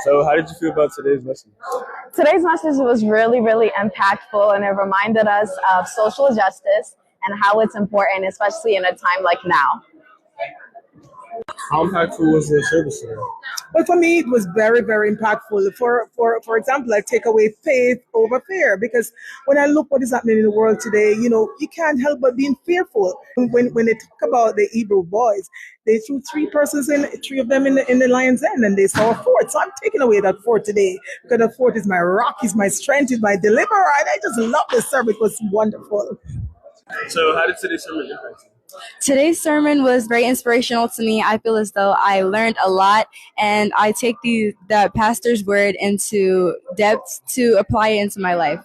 So, how did you feel about today's lesson? Today's message was really, really impactful, and it reminded us of social justice and how it's important, especially in a time like now. How impactful was the service today? But for me, it was very, very impactful. For example, I take away faith over fear because when I look what is happening in the world today, you can't help but being fearful. When they talk about the Hebrew boys, they threw three of them in the lion's den, and they saw a fourth. So I'm taking away that fourth today because the fourth is my rock, is my strength, is my deliverer, and I just love this service. It was wonderful. So, how did today's sermon impact you? Today's sermon was very inspirational to me. I feel as though I learned a lot, and I take the pastor's word into depth to apply it into my life.